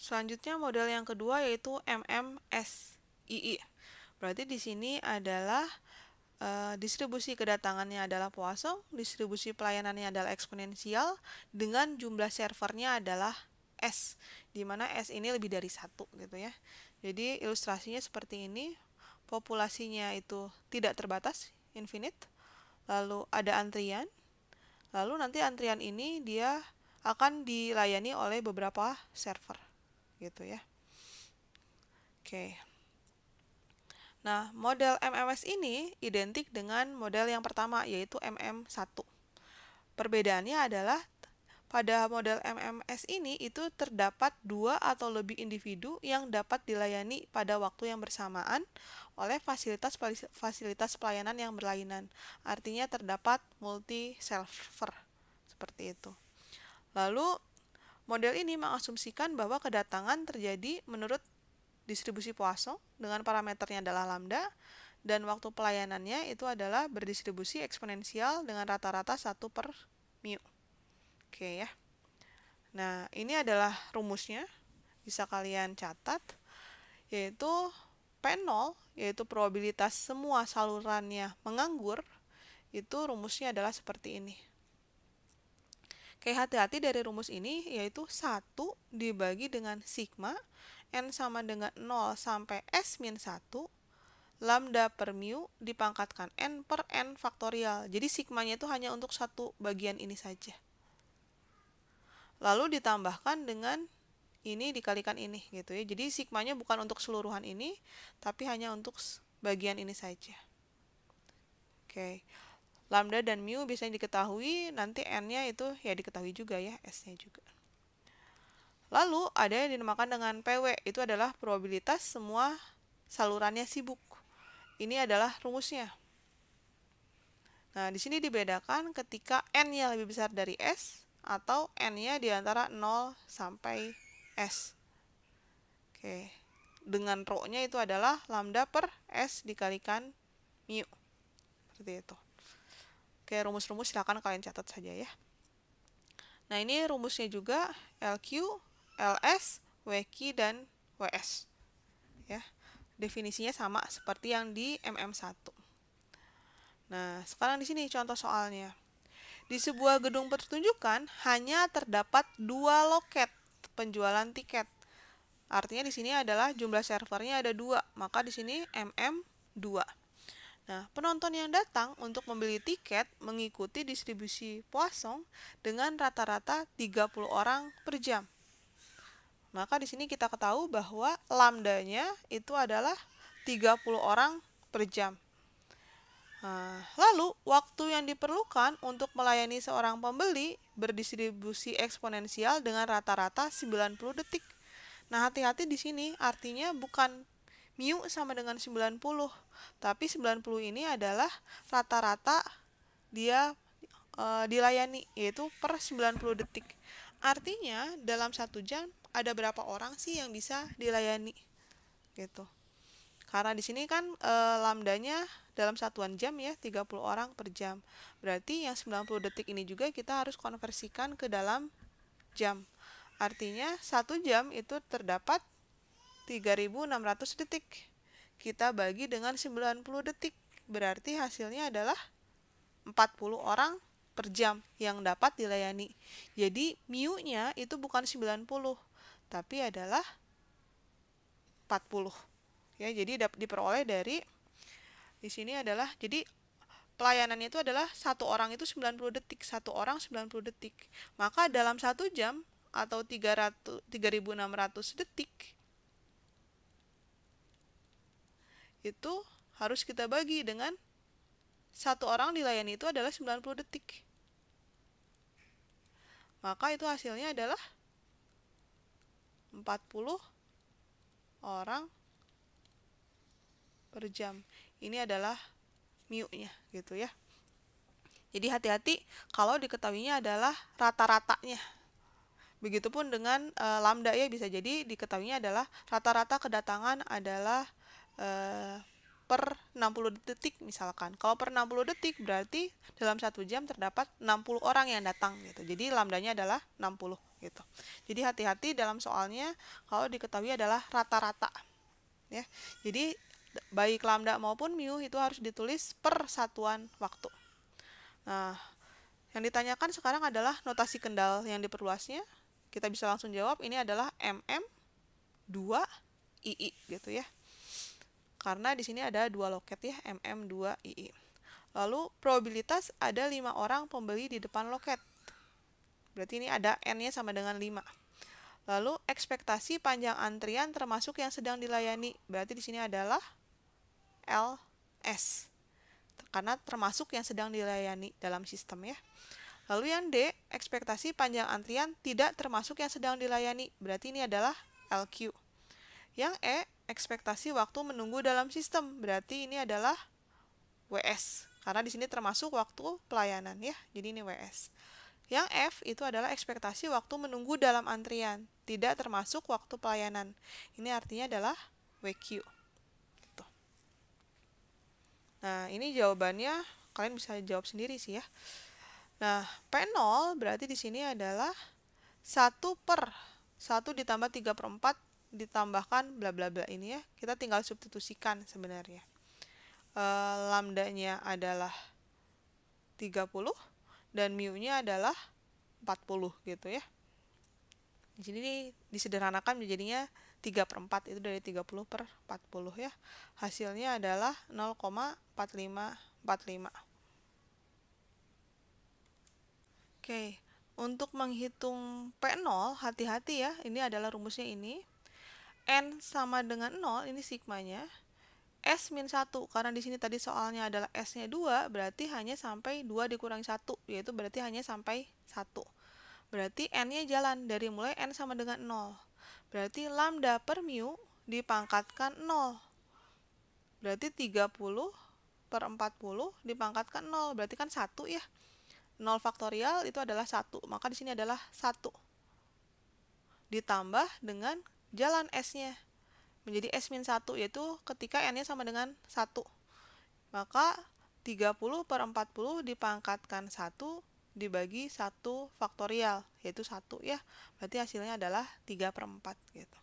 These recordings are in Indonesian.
Selanjutnya model yang kedua yaitu MMSII. Berarti di sini adalah distribusi kedatangannya adalah Poisson, distribusi pelayanannya adalah eksponensial, dengan jumlah servernya adalah S, di mana S ini lebih dari satu gitu ya. Jadi ilustrasinya seperti ini, populasinya itu tidak terbatas, infinite, lalu ada antrian, lalu nanti antrian ini dia akan dilayani oleh beberapa server gitu ya. Oke. Nah, model MMS ini identik dengan model yang pertama, yaitu MM1. Perbedaannya adalah pada model MMS ini itu terdapat dua atau lebih individu yang dapat dilayani pada waktu yang bersamaan oleh fasilitas pelayanan yang berlainan. Artinya terdapat multi server seperti itu. Lalu model ini mengasumsikan bahwa kedatangan terjadi menurut distribusi Poisson dengan parameternya adalah lambda, dan waktu pelayanannya itu adalah berdistribusi eksponensial dengan rata-rata 1 per mu. Oke ya. Nah, ini adalah rumusnya, bisa kalian catat, yaitu P0, yaitu probabilitas semua salurannya menganggur, itu rumusnya adalah seperti ini. Oke, hati-hati dari rumus ini, yaitu 1 dibagi dengan sigma, N sama dengan 0 sampai S min 1, lambda per mu dipangkatkan N per N faktorial. Jadi sigmanya itu hanya untuk satu bagian ini saja. Lalu ditambahkan dengan ini dikalikan ini gitu ya. Jadi sigmanya bukan untuk keseluruhan ini, tapi hanya untuk bagian ini saja. Oke. Lambda dan mu biasanya diketahui, nanti N-nya itu ya diketahui juga ya, S-nya juga. Lalu ada yang dinamakan dengan PW, itu adalah probabilitas semua salurannya sibuk. Ini adalah rumusnya. Nah, di sini dibedakan ketika N-nya lebih besar dari S atau N-nya di antara 0 sampai S. Oke. Dengan rho-nya itu adalah lambda per S dikalikan mu. Seperti itu. Oke, rumus-rumus silakan kalian catat saja ya. Nah, ini rumusnya juga LQ, LS, WQ, dan WS. Ya. Definisinya sama seperti yang di MM1. Nah, sekarang di sini contoh soalnya. Di sebuah gedung pertunjukan hanya terdapat 2 loket penjualan tiket. Artinya di sini adalah jumlah servernya ada 2, maka di sini MM2. Nah, penonton yang datang untuk membeli tiket mengikuti distribusi Poisson dengan rata-rata 30 orang per jam. Maka di sini kita ketahui bahwa lambdanya itu adalah 30 orang per jam. Nah, lalu waktu yang diperlukan untuk melayani seorang pembeli berdistribusi eksponensial dengan rata-rata 90 detik. Nah, hati-hati di sini artinya bukan mu sama dengan 90, tapi 90 ini adalah rata-rata dia dilayani, yaitu per 90 detik. Artinya dalam 1 jam ada berapa orang sih yang bisa dilayani gitu. Karena di sini kan lambdanya dalam satuan jam ya, 30 orang per jam. Berarti yang 90 detik ini juga kita harus konversikan ke dalam jam. Artinya 1 jam itu terdapat 3.600 detik. Kita bagi dengan 90 detik. Berarti hasilnya adalah 40 orang per jam yang dapat dilayani. Jadi mu-nya itu bukan 90, tapi adalah 40. Ya, jadi diperoleh dari di sini adalah, jadi pelayanannya itu adalah satu orang itu 90 detik, satu orang 90 detik. Maka dalam 1 jam atau 3.600 detik itu harus kita bagi dengan satu orang dilayani itu adalah 90 detik. Maka itu hasilnya adalah 40 orang per jam. Ini adalah mu-nya gitu ya. Jadi hati-hati kalau diketahuinya adalah rata-ratanya. Begitupun dengan lambda ya, bisa jadi diketahuinya adalah rata-rata kedatangan adalah per 60 detik misalkan. Kalau per 60 detik berarti dalam 1 jam terdapat 60 orang yang datang gitu. Jadi lambdanya adalah 60. gitu. Jadi hati-hati dalam soalnya kalau diketahui adalah rata-rata ya. Jadi baik lambda maupun mu itu harus ditulis per satuan waktu. Nah, yang ditanyakan sekarang adalah notasi kendal yang diperluasnya. Kita bisa langsung jawab ini adalah mm2ii gitu ya. Karena di sini ada dua loket ya, mm2ii. Lalu probabilitas ada 5 orang pembeli di depan loket. Berarti ini ada n-nya sama dengan 5. Lalu ekspektasi panjang antrian termasuk yang sedang dilayani. Berarti di sini adalah LS. Karena termasuk yang sedang dilayani dalam sistem ya. Lalu yang D, ekspektasi panjang antrian tidak termasuk yang sedang dilayani. Berarti ini adalah LQ. Yang E, ekspektasi waktu menunggu dalam sistem. Berarti ini adalah WS. Karena di sini termasuk waktu pelayanan ya. Jadi ini WS. Yang F itu adalah ekspektasi waktu menunggu dalam antrian. Tidak termasuk waktu pelayanan. Ini artinya adalah WQ. Gitu. Nah, ini jawabannya kalian bisa jawab sendiri sih ya. Nah, P0 berarti di sini adalah 1 per 1 ditambah 3/4 ditambahkan bla bla bla ini ya. Kita tinggal substitusikan sebenarnya. Lambdanya adalah 30 dan mu-nya adalah 40 gitu ya. Di sini disederhanakan menjadinya 3/4 itu dari 30 per 40 ya. Hasilnya adalah 0,4545. Oke, untuk menghitung P0 hati-hati ya. Ini adalah rumusnya ini. N sama dengan 0 ini sigmanya. S min 1, karena di sini tadi soalnya adalah S-nya 2, berarti hanya sampai 2 dikurangi 1, yaitu berarti hanya sampai 1. Berarti N-nya jalan, dari mulai N sama dengan 0. Berarti lambda per mu dipangkatkan 0. Berarti 30 per 40 dipangkatkan 0, berarti kan 1 ya. 0 faktorial itu adalah 1, maka di sini adalah 1. Ditambah dengan jalan S-nya. Menjadi S min 1, yaitu ketika N-nya sama dengan 1. Maka 30 per 40 dipangkatkan 1 dibagi 1 faktorial, yaitu 1 ya. Berarti hasilnya adalah 3/4 gitu.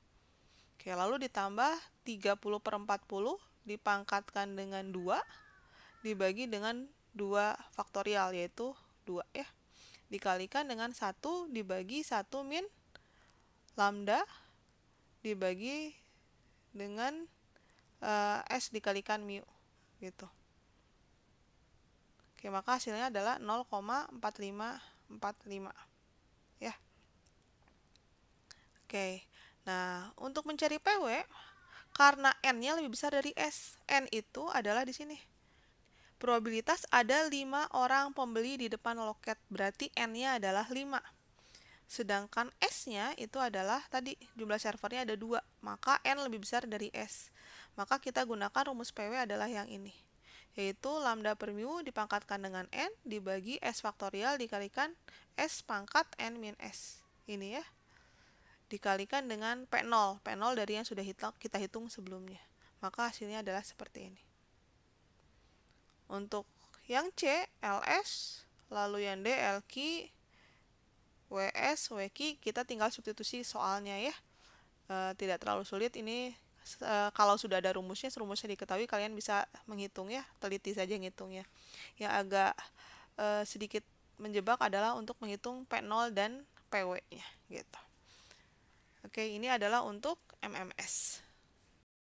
Oke, lalu ditambah 30 per 40 dipangkatkan dengan 2 dibagi dengan 2 faktorial, yaitu 2 ya. Dikalikan dengan 1 dibagi 1 min lambda dibagi dengan S dikalikan mu gitu. Oke, maka hasilnya adalah 0,4545 ya. Oke. Nah, untuk mencari PW karena N-nya lebih besar dari S. N itu adalah di sini. Probabilitas ada 5 orang pembeli di depan loket, berarti N-nya adalah 5. Sedangkan S-nya itu adalah tadi jumlah servernya ada 2, maka N lebih besar dari S. Maka kita gunakan rumus PW adalah yang ini, yaitu lambda per mu dipangkatkan dengan N dibagi S faktorial dikalikan S pangkat N min S. Ini ya. Dikalikan dengan P0. P0 dari yang sudah kita hitung sebelumnya. Maka hasilnya adalah seperti ini. Untuk yang C, LS, lalu yang D, LQ, WS, WQ, kita tinggal substitusi soalnya ya. Tidak terlalu sulit ini. Kalau sudah ada rumusnya diketahui, kalian bisa menghitung ya, teliti saja ngitungnya. Yang agak sedikit menjebak adalah untuk menghitung P0 dan PW-nya gitu. Oke, ini adalah untuk MMS.